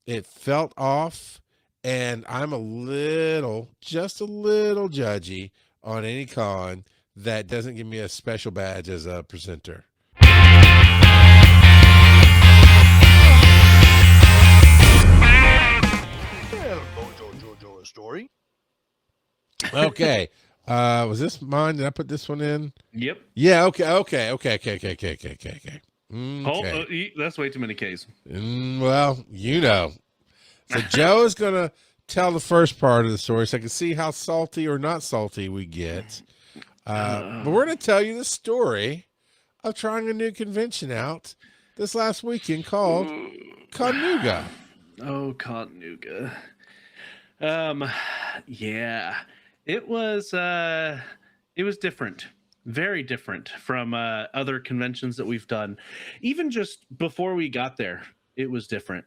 It felt off, and I'm just a little judgy on any con that doesn't give me a special badge as a presenter. Hello, Jojo Story. Okay. Was this mine? Did I put this one in? Yep. Yeah, okay. Hold, Okay. that's way too many Ks. Well, you know. So Joe is going to tell the first part of the story so I can see how salty or not salty we get. But we're going to tell you the story of trying a new convention out this last weekend called Con Nooga. Oh, Con Nooga. Yeah, it was different, very different from other conventions that we've done. Even just before we got there, it was different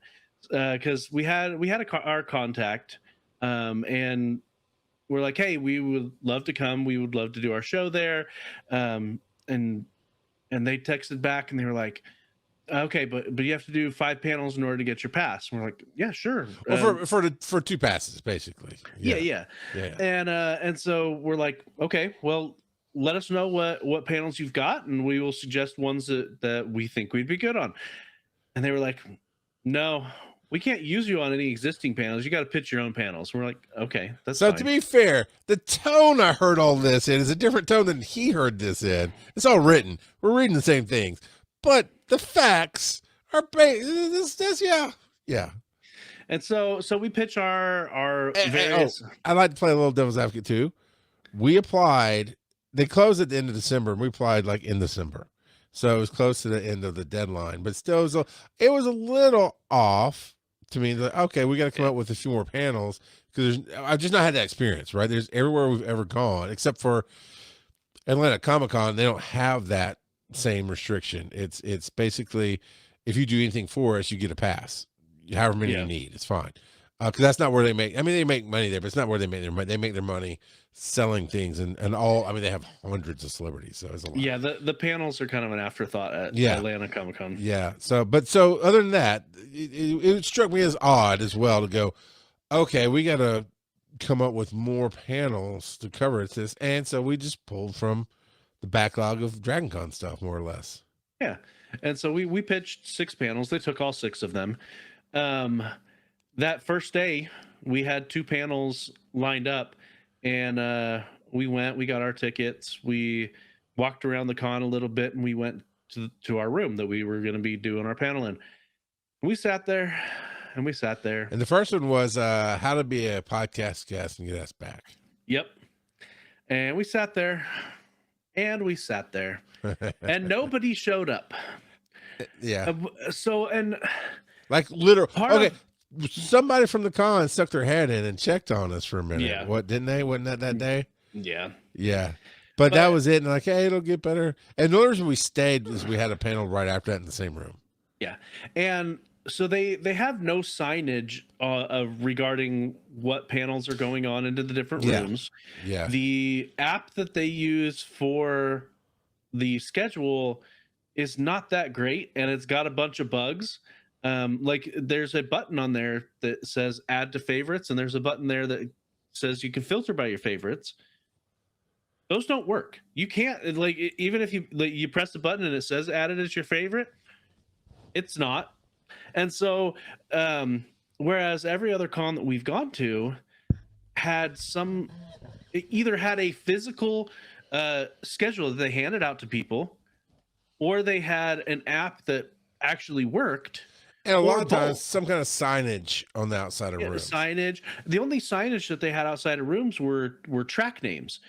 because we had our contact, and we're like, hey, we would love to come. We would love to do our show there, and they texted back and they were like, okay, but you have to do 5 panels in order to get your pass. And we're like, yeah, sure. Well, for 2 passes, basically. Yeah. And so we're like, okay, well, let us know what panels you've got, and we will suggest ones that we think we'd be good on. And they were like, no, we can't use you on any existing panels. You got to pitch your own panels. We're like, okay, that's so fine. To be fair, the tone I heard all this in is a different tone than he heard this in. It's all written. We're reading the same things, but the facts are yeah. And so we pitch our various. I'd like to play a little devil's advocate too. We applied. They closed at the end of December, and we applied like in December, so it was close to the end of the deadline. But still, it was a little off to me. Like, okay, we got to come up with a few more panels because I've just not had that experience. Right? There's everywhere we've ever gone, except for Atlanta Comic-Con. They don't have that same restriction. It's basically if you do anything for us, you get a pass. However many you need, it's fine. Because that's not where they make. I mean, they make money there, but it's not where they make their money. They make their money selling things and all. I mean, they have hundreds of celebrities, so it's a lot. Yeah, the panels are kind of an afterthought at Atlanta Comic Con. Yeah. So other than that, it struck me as odd as well to go, okay, we got to come up with more panels to cover this, and so we just pulled from the backlog of Dragon Con stuff, more or less. Yeah, and so we pitched 6 panels. They took all 6 of them. That first day, we had 2 panels lined up, and we got our tickets. We walked around the con a little bit, and we went to our room that we were going to be doing our panel in. We sat there. And the first one was how to be a podcast guest and get us back. Yep. And we sat there, and nobody showed up. Yeah. And like literal. Okay. Somebody from the con stuck their head in and checked on us for a minute. Yeah. What, didn't they? Wasn't that day? Yeah. Yeah. But that was it. And like, hey, it'll get better. And the only reason we stayed was we had a panel right after that in the same room. Yeah. And so they have no signage regarding what panels are going on into the different rooms. Yeah. The app that they use for the schedule is not that great, and it's got a bunch of bugs. Like there's a button on there that says add to favorites, and there's a button there that says you can filter by your favorites. Those don't work. You can't, like, even if you press the button and it says add it as your favorite, it's not. And so, whereas every other con that we've gone to had either had a physical schedule that they handed out to people, or they had an app that actually worked. And a lot of times, some kind of signage on the outside of rooms. Signage. The only signage that they had outside of rooms were track names,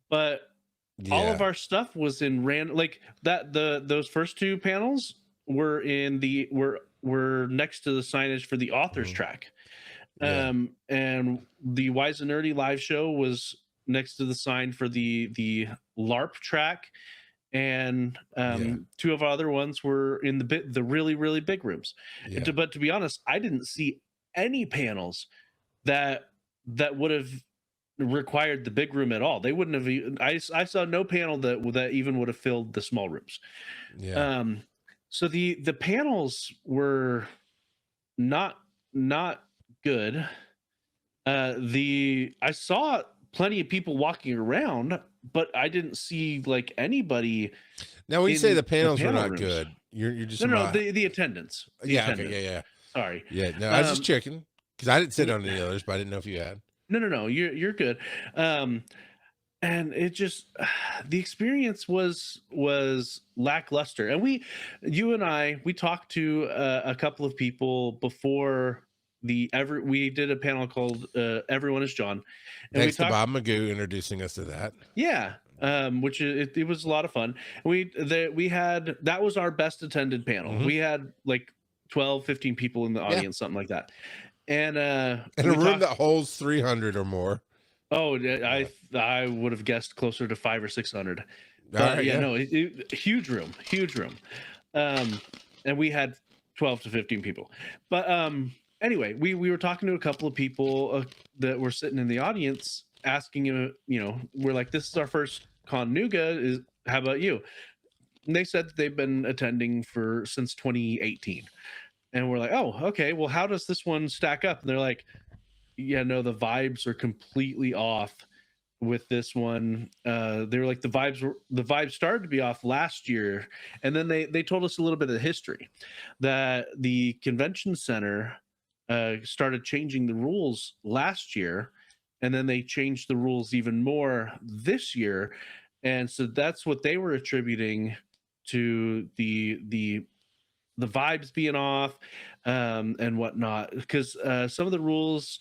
but all of our stuff was in random. Like that, those first 2 panels were in were next to the signage for the author's track. And the Wise and Nerdy live show was next to the sign for the LARP track, and 2 of our other ones were in the really, really big rooms. But to be honest, I didn't see any panels that would have required the big room at all. They wouldn't have. I saw no panel that even would have filled the small rooms. So the panels were not not good. I saw plenty of people walking around, but I didn't see like anybody. Now, when you say in the panels were panel not rooms. good, you're just No, about, the attendance. The yeah, attendance. okay, yeah. Sorry. Yeah, no, I was just checking because I didn't sit on any others, but I didn't know if you had. No. You're good. And it just the experience was lackluster. And you and I, we talked to a couple of people before we did a panel called Everyone is John. And Thanks we to talked, Bob Magoo introducing us to that. yeah. Which it was a lot of fun. We had, that was our best attended panel. Mhm. We had like 12, 15 people in the Yeah. audience, something like that. And in a room that holds 300 or more. Oh, I would have guessed closer to 500 or 600. But All right, yeah. no, huge room. And we had 12 to 15 people. But anyway, we were talking to a couple of people that were sitting in the audience, asking, we're like, this is our first Con Nooga. How about you? And they said that they've been attending since 2018. And we're like, oh, okay. Well, how does this one stack up? And they're like, yeah, no, the vibes are completely off with this one. They were like, the vibes started to be off last year, and then they told us a little bit of the history that the convention center started changing the rules last year, and then they changed the rules even more this year, and so that's what they were attributing to the vibes being off and whatnot, because some of the rules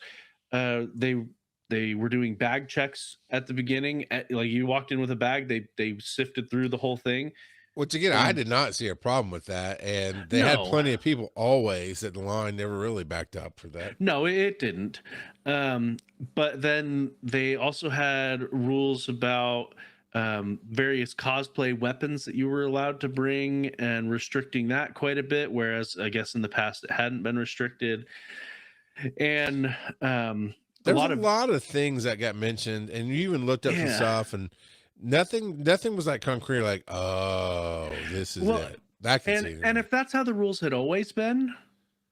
they were doing bag checks at the beginning. Like you walked in with a bag, they sifted through the whole thing. Which again, I did not see a problem with that, and they had plenty of people always at the line. Never really backed up for that. No, it didn't. But then they also had rules about various cosplay weapons that you were allowed to bring, and restricting that quite a bit, whereas I guess in the past it hadn't been restricted. And there's a lot of things that got mentioned, and you even looked up some stuff, and nothing was like concrete, like, oh, this is it. That can see. And if that's how the rules had always been,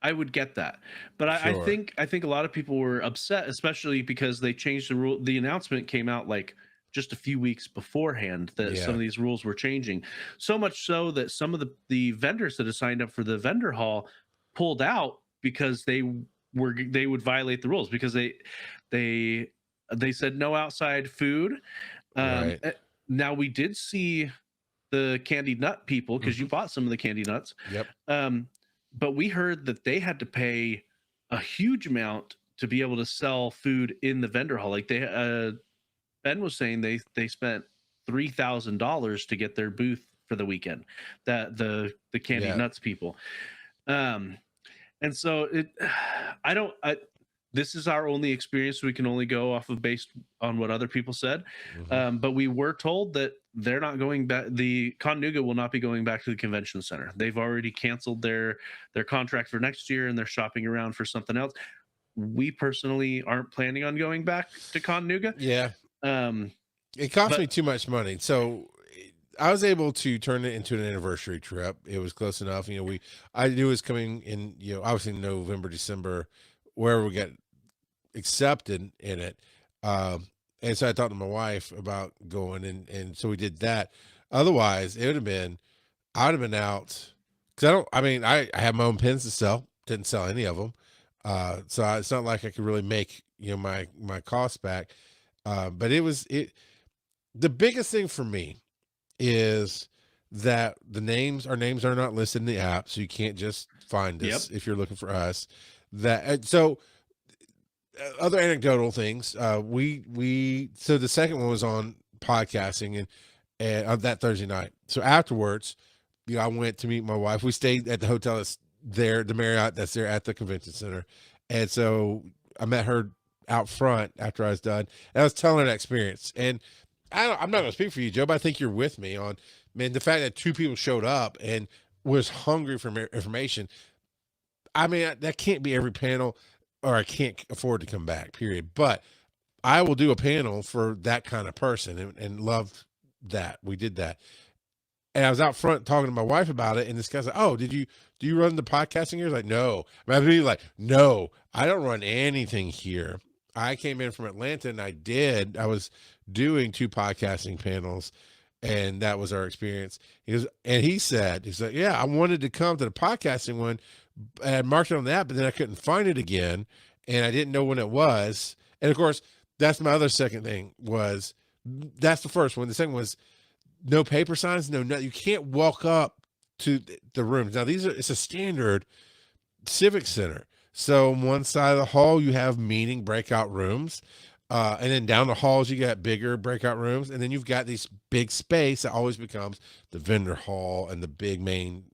I would get that. But sure. I think a lot of people were upset, especially because they changed the rule. The announcement came out like just a few weeks beforehand that some of these rules were changing. So much so that some of the vendors that had signed up for the vendor hall pulled out because they would violate the rules, because they said no outside food. Right. Now we did see the candy nut people, because you bought some of the candy nuts. Yep. But we heard that they had to pay a huge amount to be able to sell food in the vendor hall. Like Ben was saying they spent $3,000 to get their booth for the weekend. That the candy nuts people. And so this is our only experience. We can only go off of based on what other people said. But we were told that they're not going back. The Con Nooga will not be going back to the convention center. They've already canceled their contract for next year, and they're shopping around for something else. We personally aren't planning on going back to Con Nooga. Yeah. It cost me too much money. So I was able to turn it into an anniversary trip. It was close enough. I knew it was coming in, obviously November, December, wherever we got accepted in it. And so I talked to my wife about going, and so we did that. Otherwise, I would have been out, because I have my own pins to sell. Didn't sell any of them. So it's not like I could really make, my costs back. But the biggest thing for me is that our names are not listed in the app, so you can't just find us if you're looking for us. So other anecdotal things, so the second one was on podcasting, and on that Thursday night. So afterwards, I went to meet my wife. We stayed at the hotel that's there, the Marriott that's there at the convention center, and so I met her out front after I was done, and I was telling her that experience. And I'm not going to speak for you, Joe, but I think you're with me on, man, the fact that two people showed up and was hungry for information. That can't be every panel, or I can't afford to come back, period. But I will do a panel for that kind of person, and love that we did that. And I was out front talking to my wife about it, and this guy's like, "Oh, do you run the podcasting here?" I was like, "No." I was really like, "No, I don't run anything here." I came in from Atlanta, and I was doing 2 podcasting panels, and that was our experience. He's like, "Yeah, I wanted to come to the podcasting one, I had marked it on the app, but then I couldn't find it again, and I didn't know when it was." And of course, that's my other second thing was that's the first one. The second was no paper signs, no. You can't walk up to the rooms. Now it's a standard civic center. So on one side of the hall you have meeting breakout rooms, and then down the halls you got bigger breakout rooms, and then you've got this big space that always becomes the vendor hall and the big main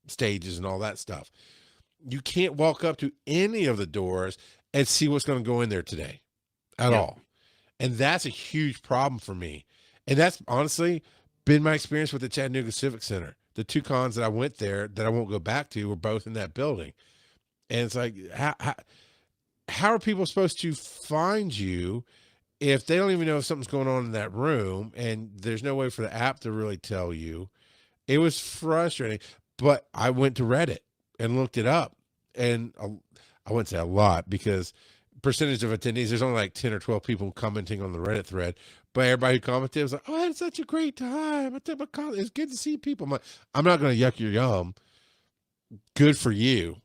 stages and all that stuff. You can't walk up to any of the doors and see what's going to go in there today at all. And that's a huge problem for me. And that's honestly been my experience with the Chattanooga Civic Center. The 2 cons that I went there that I won't go back to were both in that building. And it's like, how are people supposed to find you if they don't even know if something's going on in that room, and there's no way for the app to really tell you? It was frustrating, but I went to Reddit and looked it up, and I wouldn't say a lot because percentage of attendees, there's only like 10 or 12 people commenting on the Reddit thread, but everybody who commented was like, "Oh, I had such a great time. It's good to see people." I'm like, I'm not going to yuck your yum. Good for you.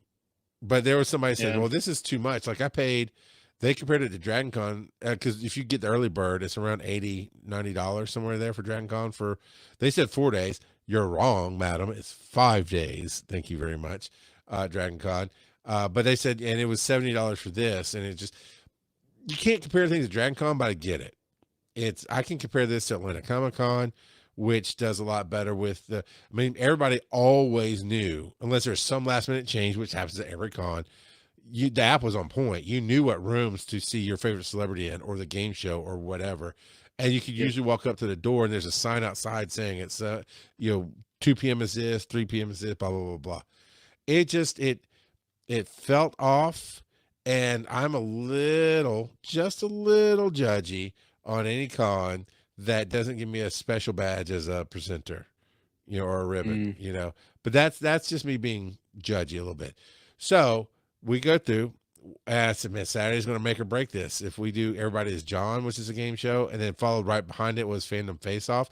But there was somebody saying, "Well, this is too much." Like they compared it to Dragon Con, because if you get the early bird, it's around $80, $90 somewhere there for Dragon Con. They said 4 days. You're wrong, madam. It's 5 days. Thank you very much, Dragon Con. But they said, and it was $70 for this, and it just, you can't compare things to Dragon Con, but I get it. I can compare this to Atlanta Comic Con, which does a lot better with everybody always knew, unless there's some last minute change, which happens at every con. The app was on point. You knew what rooms to see your favorite celebrity in, or the game show, or whatever. And you could usually walk up to the door and there's a sign outside saying it's 2 p.m. is this, 3 p.m. is this, blah, blah, blah, blah. It just, it felt off, and I'm just a little judgy on any con that doesn't give me a special badge as a presenter, or a ribbon, but that's just me being judgy a little bit. So we go through, and I said, man, Saturday's going to make or break this. If we do Everybody is John, which is a game show, and then followed right behind it was Fandom Face Off.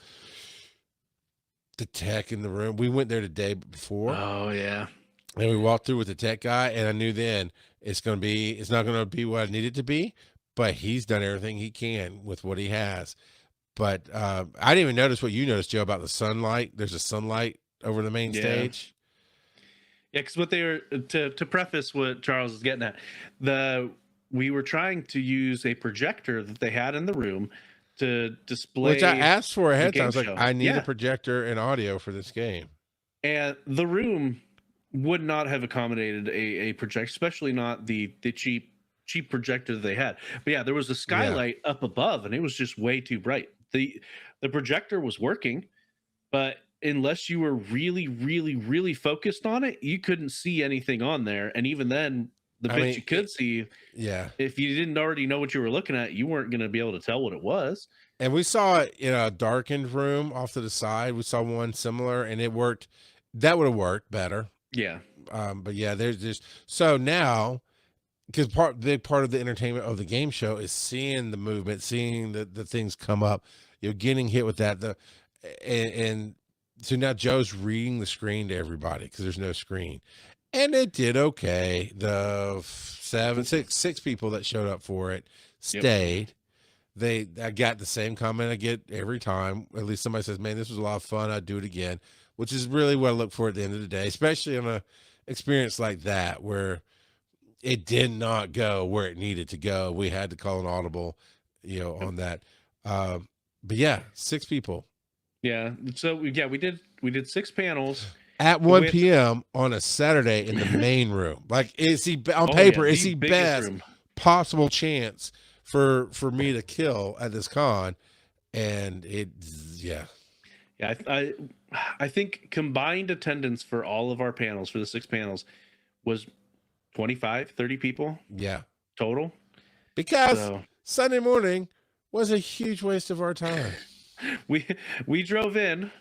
The tech in the room, we went there the day before. Oh yeah. And we walked through with the tech guy, and I knew then it's not going to be what I need it to be, but he's done everything he can with what he has. But I didn't even notice what you noticed, Joe, about the sunlight. There's a sunlight over the main stage. Yeah, because what they were, to preface what Charles is getting at, we were trying to use a projector that they had in the room to display, which I asked for ahead of time. I was like, show. I need a projector and audio for this game. And the room would not have accommodated a projector, especially not the cheap projector that they had. But yeah, there was a skylight up above, and it was just way too bright. The projector was working, but unless you were really, really, really focused on it, you couldn't see anything on there. And even then, the bits you could see, if you didn't already know what you were looking at, you weren't going to be able to tell what it was. And we saw it in a darkened room off to the side. We saw one similar, and it worked. That would have worked better. Yeah. But yeah, there's just, so now, because big part of the entertainment of the game show is seeing the movement, seeing the things come up, getting hit with that. And so now Joe's reading the screen to everybody because there's no screen, and it did okay. The six people that showed up for it stayed. I got the same comment I get every time. At least somebody says, "Man, this was a lot of fun. I'd do it again," which is really what I look for at the end of the day, especially on a experience like that where it did not go where it needed to go. We had to call an audible, on that. But yeah, 6 people. Yeah. So we did 6 panels at 1 p.m. on a Saturday in the main room. Like, is he on paper? Is he best possible chance for me to kill at this con? And I think combined attendance for all of our panels, for the 6 panels, was 25, 30 people. Yeah. Total. Because Sunday morning was a huge waste of our time. We drove in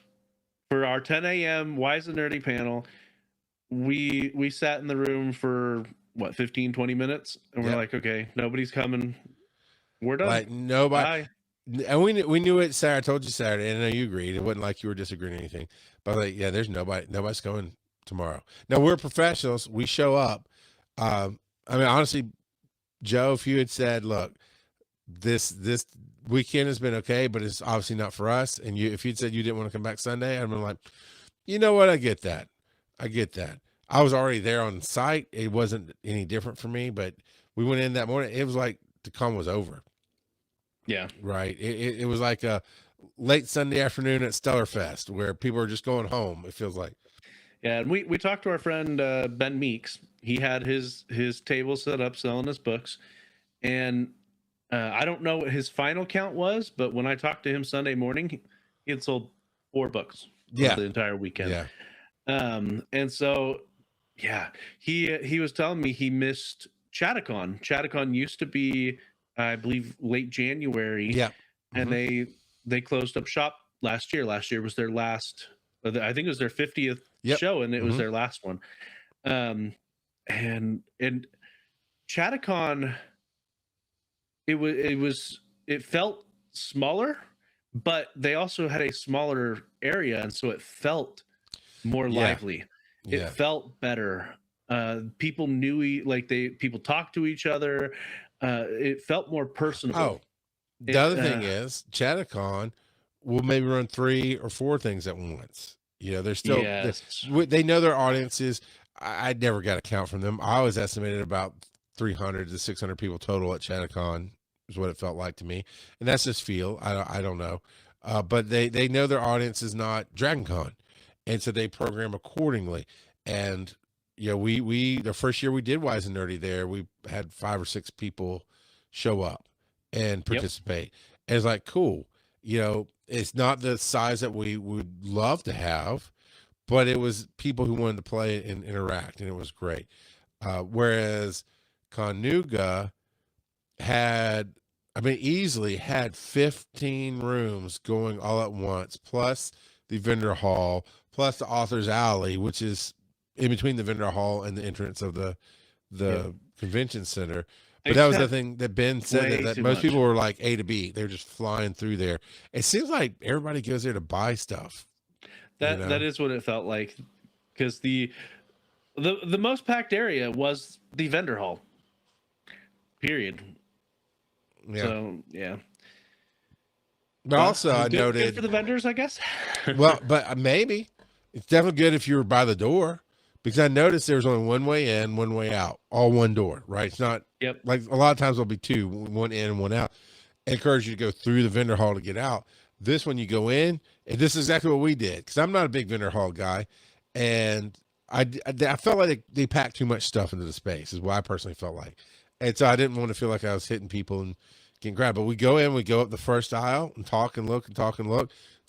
for our 10 a.m. Wise and Nerdy panel, we sat in the room for what 15, 20 minutes, and we're like, okay, nobody's coming. We're done. Like nobody. Bye. And we knew it Saturday. I told you Saturday, and I know you agreed. It wasn't like you were disagreeing or anything. But like, yeah, there's nobody's going tomorrow. Now we're professionals. We show up. I mean, honestly, Joe, if you had said, look, this weekend has been okay, but it's obviously not for us, and if you'd said you didn't want to come back Sunday, I'd been like, you know what? I get that. I was already there on site. It wasn't any different for me, but we went in that morning. It was like the con was over. Yeah. Right. It was like a late Sunday afternoon at Stellarfest where people are just going home. It feels like. Yeah, and we talked to our friend Ben Meeks. He had his table set up selling his books, and I don't know what his final count was, but when I talked to him Sunday morning, he had sold 4 books the entire weekend. Yeah. And so, yeah, he was telling me he missed Chattanooga. Chattanooga used to be, I believe, late January. Yeah. And they closed up shop last year. Last year was their last, I think it was their 50th show, and it was their last one. And Chattanooga, it felt smaller, but they also had a smaller area, and so it felt more lively. It felt better. People knew, people talked to each other. It felt more personal. Oh, the other thing is Chattanooga will maybe run 3 or 4 things at once. You know, they're still, they know their audiences. I never got a count from them. I always estimated about 300 to 600 people total at Chattanooga is what it felt like to me. And that's just feel. I don't know. But they know their audience is not Dragon Con. And so they program accordingly. And, you know, we the first year we did Wise and Nerdy there, we had 5 or 6 people show up and participate. And it's like, cool. You know, it's not the size that we would love to have, but it was people who wanted to play and interact, and it was great. Whereas Con Nooga easily had 15 rooms going all at once, plus the vendor hall, plus the author's alley, which is in between the vendor hall and the entrance of the convention center. But that was the thing that Ben said, that most people were like A to B. They're just flying through there. It seems like everybody goes there to buy stuff. That is what it felt like, because the most packed area was the vendor hall. Period. Yeah. So yeah. But also, I noted good for the vendors, I guess. Well, but maybe it's definitely good if you were by the door, because I noticed there was only one way in, one way out, all one door, right? It's not like a lot of times there'll be 2, one in and one out. I encourage you to go through the vendor hall to get out. This one, you go in, and this is exactly what we did, because I'm not a big vendor hall guy, and I felt like they packed too much stuff into the space, is what I personally felt like. And so I didn't want to feel like I was hitting people and getting grabbed. But we go in, we go up the first aisle and talk and look,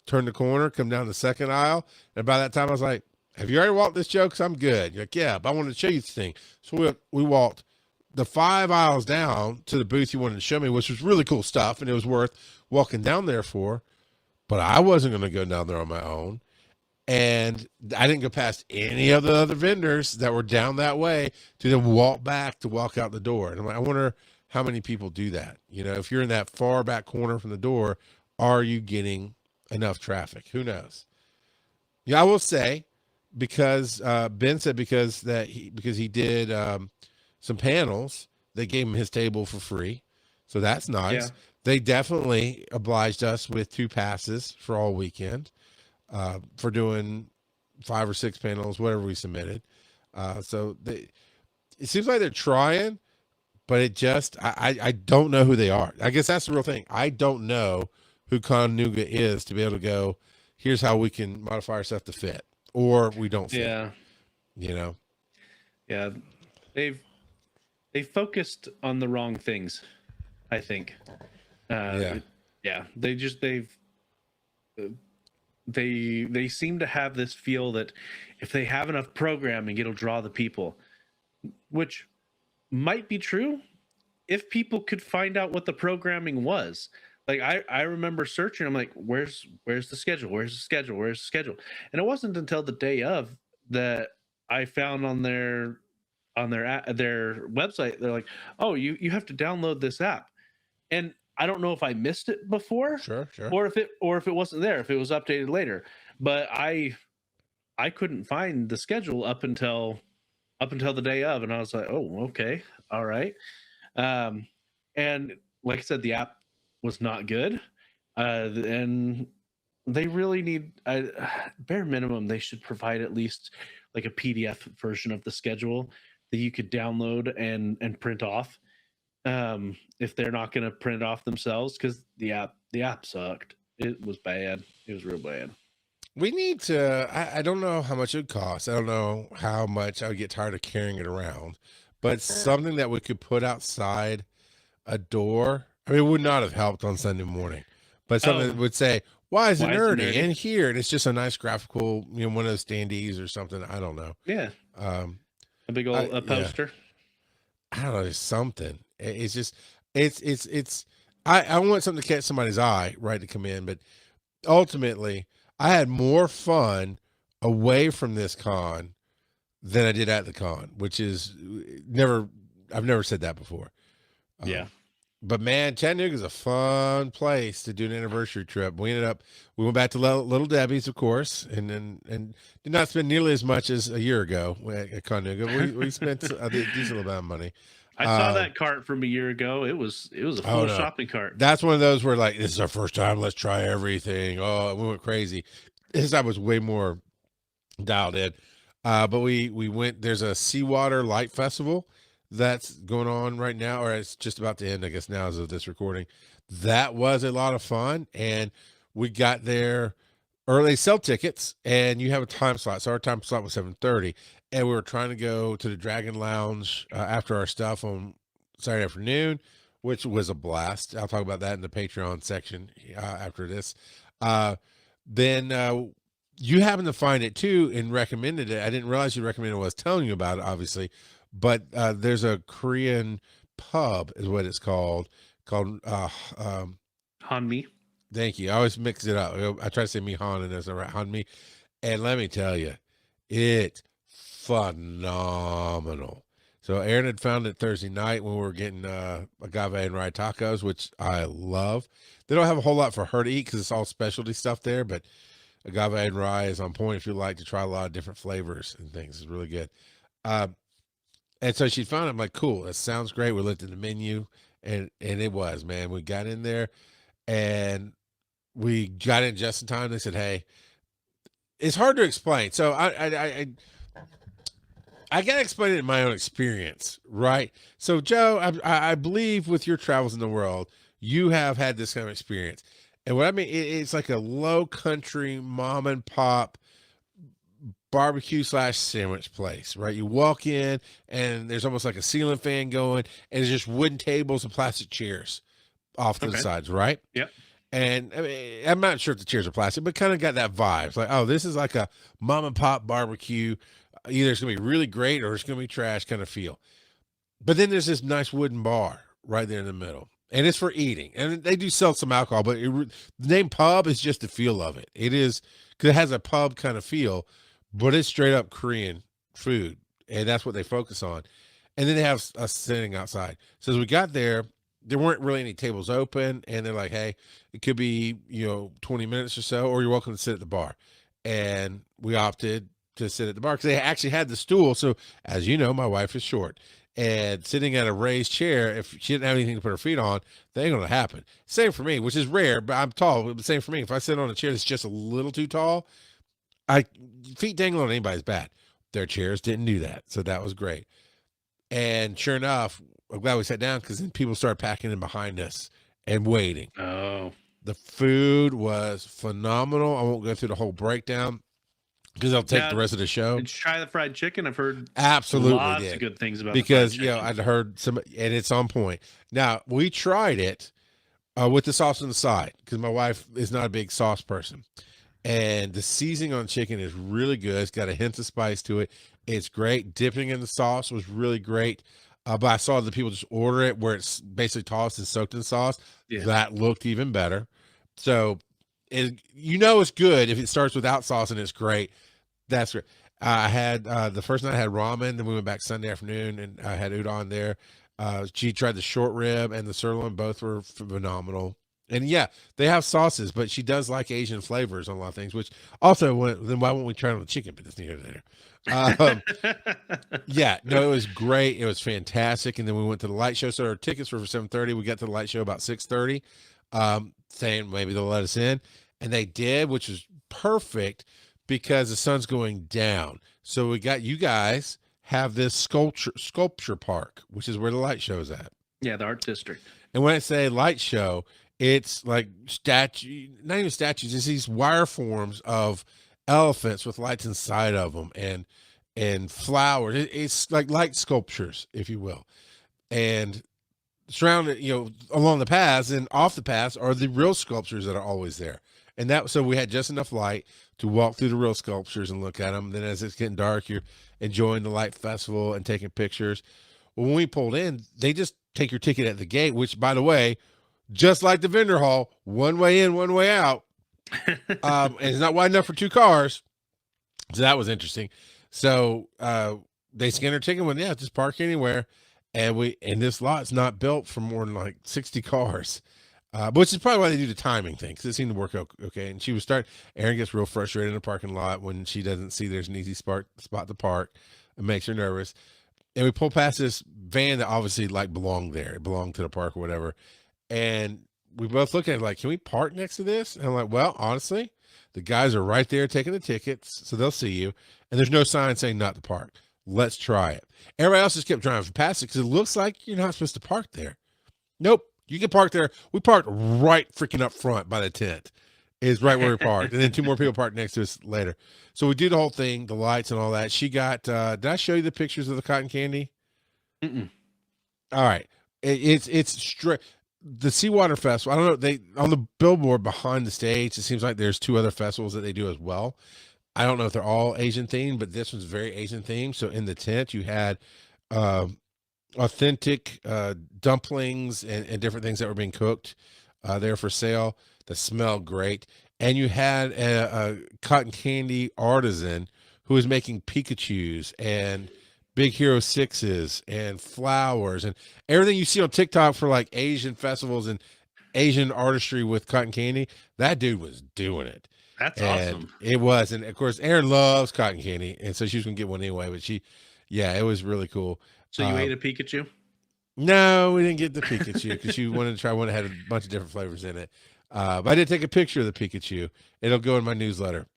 turn the corner, come down the second aisle. And by that time, I was like, have you already walked this, Joe? Because I'm good. You're like, yeah, but I wanted to show you the thing. So we walked the 5 aisles down to the booth you wanted to show me, which was really cool stuff, and it was worth walking down there for. But I wasn't going to go down there on my own. And I didn't go past any of the other vendors that were down that way to then walk back to walk out the door. And I'm like, I wonder how many people do that. You know, if you're in that far back corner from the door, are you getting enough traffic? Who knows? Yeah, I will say, because Ben said because he did some panels, they gave him his table for free. So that's nice. Yeah. They definitely obliged us with 2 passes for all weekend. For doing 5 or 6 panels, whatever we submitted. So it seems like they're trying, but it just, I don't know who they are. I guess that's the real thing. I don't know who Con Nooga is to be able to go, here's how we can modify our stuff to fit, or we don't fit. Yeah. You know? Yeah. They focused on the wrong things, I think. Yeah. They seem to have this feel that if they have enough programming, it'll draw the people, which might be true if people could find out what the programming was. Like I remember searching. I'm like, where's the schedule? Where's the schedule? Where's the schedule? And it wasn't until the day of that I found on their website. They're like, oh, you have to download this app. And I don't know if I missed it before, Sure. or if it wasn't there, if it was updated later. But I couldn't find the schedule up until the day of, and I was like, oh, okay, all right. And like I said, the app was not good, and they really need bare minimum. They should provide at least like a PDF version of the schedule that you could download and print off. If they're not going to print it off themselves, because the app sucked. It was bad. It was real bad. We need to, I don't know how much it would cost. I don't know how much I would get tired of carrying it around, but something that we could put outside a door. I mean, it would not have helped on Sunday morning, but something that would say, why is it nerdy in here? And it's just a nice graphical, one of those standees or something. I don't know. Yeah. A big old poster. Yeah. I don't know, something. It's just, I want something to catch somebody's eye, right, to come in, but ultimately, I had more fun away from this con than I did at the con, which is I've never said that before. Yeah. But man, Chattanooga is a fun place to do an anniversary trip. We went back to Little Debbie's, of course, and did not spend nearly as much as a year ago at Con Nooga. We spent a decent amount of money. I saw that cart from a year ago. It was a full shopping cart. That's one of those where like, this is our first time. Let's try everything. Oh, we went crazy. This I was way more dialed in. But we went. There's a Seawater Light Festival that's going on right now, or it's just about to end, I guess, now as of this recording. That was a lot of fun, and we got there early. They sell tickets, and you have a time slot. So our time slot was 7:30, and we were trying to go to the Dragon Lounge after our stuff on Saturday afternoon, which was a blast. I'll talk about that in the Patreon section after this. Then you happened to find it too and recommended it. I didn't realize you recommended it. I was telling you about it, obviously, but there's a Korean pub is what it's called Hanmi. Thank you. I always mix it up. I try to say Mihan and there's a right Hanmi. And let me tell you, it's phenomenal. So Aaron had found it Thursday night when we were getting agave and rye tacos, which I love. They don't have a whole lot for her to eat because it's all specialty stuff there, but agave and rye is on point if you like to try a lot of different flavors and things. It's really good. And so she found it. I'm like, cool, that sounds great. We looked at the menu, and it was, man. We got in there, and we got in just in time. They said, hey, it's hard to explain. So I got to explain it in my own experience, right? So, Joe, I believe with your travels in the world, you have had this kind of experience. And what I mean, it's like a low country mom and pop barbecue / sandwich place, right? You walk in and there's almost like a ceiling fan going, and it's just wooden tables and plastic chairs off to the sides, right? Yep. And I mean, I'm not sure if the chairs are plastic, but kind of got that vibe. It's like, oh, this is like a mom and pop barbecue. Either it's going to be really great or it's going to be trash kind of feel. But then there's this nice wooden bar right there in the middle. And it's for eating. And they do sell some alcohol, but the name pub is just the feel of it. It is, because it has a pub kind of feel, but it's straight up Korean food. And that's what they focus on. And then they have us sitting outside. So as we got there weren't really any tables open. And they're like, hey, it could be, 20 minutes or so, or you're welcome to sit at the bar. And we opted to sit at the bar because they actually had the stool. So as you know, my wife is short. And sitting at a raised chair, if she didn't have anything to put her feet on, that ain't going to happen. Same for me, which is rare, but I'm tall. But same for me. If I sit on a chair that's just a little too tall, feet dangling on anybody's bad. Their chairs didn't do that. So that was great. And sure enough, I'm glad we sat down because then people started packing in behind us and waiting. Oh. The food was phenomenal. I won't go through the whole breakdown because I'll take the rest of the show. Did you try the fried chicken? I've heard absolutely lots of good things about because I'd heard some, and it's on point. Now we tried it with the sauce on the side because my wife is not a big sauce person, and the seasoning on chicken is really good. It's got a hint of spice to it. It's great. Dipping in the sauce was really great. But I saw the people just order it where it's basically tossed and soaked in sauce. Yeah. That looked even better. So it's good if it starts without sauce and it's great. That's great. I had the first night I had ramen, then we went back Sunday afternoon and I had udon there. She tried the short rib and the sirloin, both were phenomenal. And yeah, they have sauces, but she does like Asian flavors on a lot of things, which also then why won't we try it on the chicken? But it's neither there. Yeah, no, it was great. It was fantastic. And then we went to the light show. So our tickets were for 7:30. We got to the light show about 6:30, saying maybe they'll let us in. And they did, which was perfect because the sun's going down. So we got you guys have this sculpture park, which is where the light show is at. Yeah, the art district. And when I say light show, it's like not even statues, it's these wire forms of elephants with lights inside of them and flowers. It's like light sculptures, if you will. And surrounded, along the paths and off the paths are the real sculptures that are always there. And so we had just enough light to walk through the real sculptures and look at them. Then as it's getting dark, you're enjoying the light festival and taking pictures. Well, when we pulled in, they just take your ticket at the gate, which, by the way, just like the vendor hall, one way in, one way out. And it's not wide enough for two cars. So that was interesting. So they scanned our ticket and went, yeah, just park anywhere. And this lot's not built for more than like 60 cars. Which is probably why they do the timing thing, because it seemed to work okay. And Erin gets real frustrated in the parking lot when she doesn't see there's an easy spot to park. It makes her nervous. And we pull past this van that obviously belonged there. It belonged to the park or whatever. And we both look at it like, can we park next to this? And I'm like, well, honestly, the guys are right there taking the tickets, so they'll see you. And there's no sign saying not to park. Let's try it. Everybody else just kept driving past it because it looks like you're not supposed to park there. Nope. You can park there. We parked right freaking up front by the tent. Is right where we parked. And then two more people parked next to us later. So we do the whole thing, the lights and all that. She got, did I show you the pictures of the cotton candy? Mm-mm. All right. It's straight. The Seawater Festival, I don't know, on the billboard behind the stage, it seems like there's two other festivals that they do as well. I don't know if they're all Asian themed, but this one's very Asian themed. So in the tent, you had authentic dumplings and different things that were being cooked there for sale that smelled great. And you had a cotton candy artisan who was making Pikachus and Big Hero 6s and flowers and everything you see on TikTok for like Asian festivals and Asian artistry with cotton candy. That dude was doing it. That's awesome. It was. And of course, Erin loves cotton candy. And so she was going to get one anyway, but it was really cool. So you ate a Pikachu? No, we didn't get the Pikachu because she wanted to try one that had a bunch of different flavors in it. But I did take a picture of the Pikachu. It'll go in my newsletter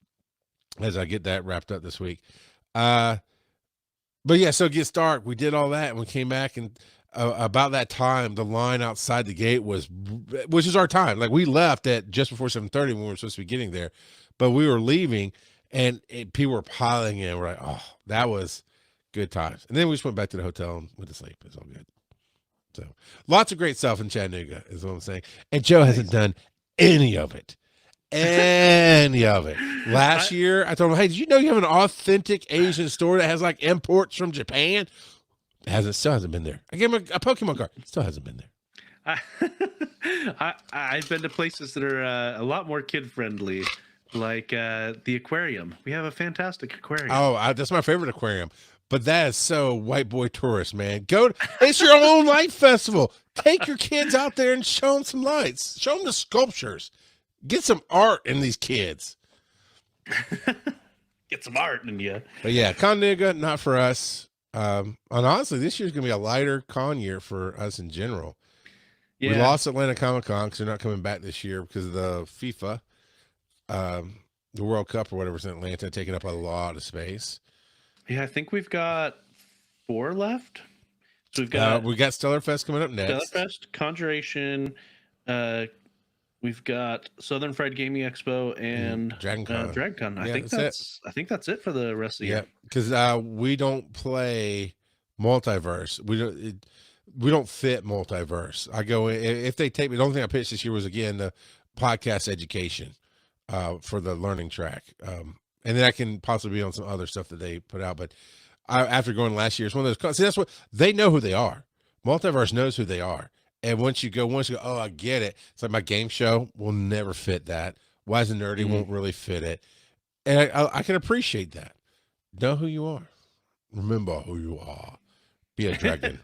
as I get that wrapped up this week. But yeah, so it gets dark. We did all that and we came back and about that time, the line outside the gate which is our time. Like we left at just before 7:30 when we were supposed to be getting there, but we were leaving and people were piling in. We're like, oh, that was good times. And then we just went back to the hotel and went to sleep. It's all good. So lots of great stuff in Chattanooga is what I'm saying. And Joe hasn't done any of it. Last year, I told him, hey, did you know you have an authentic Asian store that has like imports from Japan? Still hasn't been there. I gave him a Pokemon card. Still hasn't been there. I've been to places that are a lot more kid friendly, like the aquarium. We have a fantastic aquarium. Oh, that's my favorite aquarium. But that is so white boy tourist, man. It's your own light festival. Take your kids out there and show them some lights. Show them the sculptures. Get some art in these kids. Get some art in you. But yeah, Con Nooga, not for us. And honestly, this year's going to be a lighter con year for us in general. Yeah. We lost Atlanta Comic-Con because they're not coming back this year because of the FIFA, the World Cup or whatever's in Atlanta, taking up a lot of space. Yeah, I think we've got 4 left. So we got Stellar Fest coming up next. Stellar Fest, Conjuration, we've got Southern Fried Gaming Expo and DragonCon. I think that's it for the rest of the year. Because we don't play multiverse. We don't fit multiverse. I go in, if they take me. The only thing I pitched this year was again the podcast education for the learning track. And then I can possibly be on some other stuff that they put out. But after going last year, it's one of those. See, that's what they know who they are. Multiverse knows who they are. And once you go, oh, I get it. It's like my game show will never fit that. Wise and Nerdy won't really fit it. And I can appreciate that. Know who you are. Remember who you are. Be a dragon.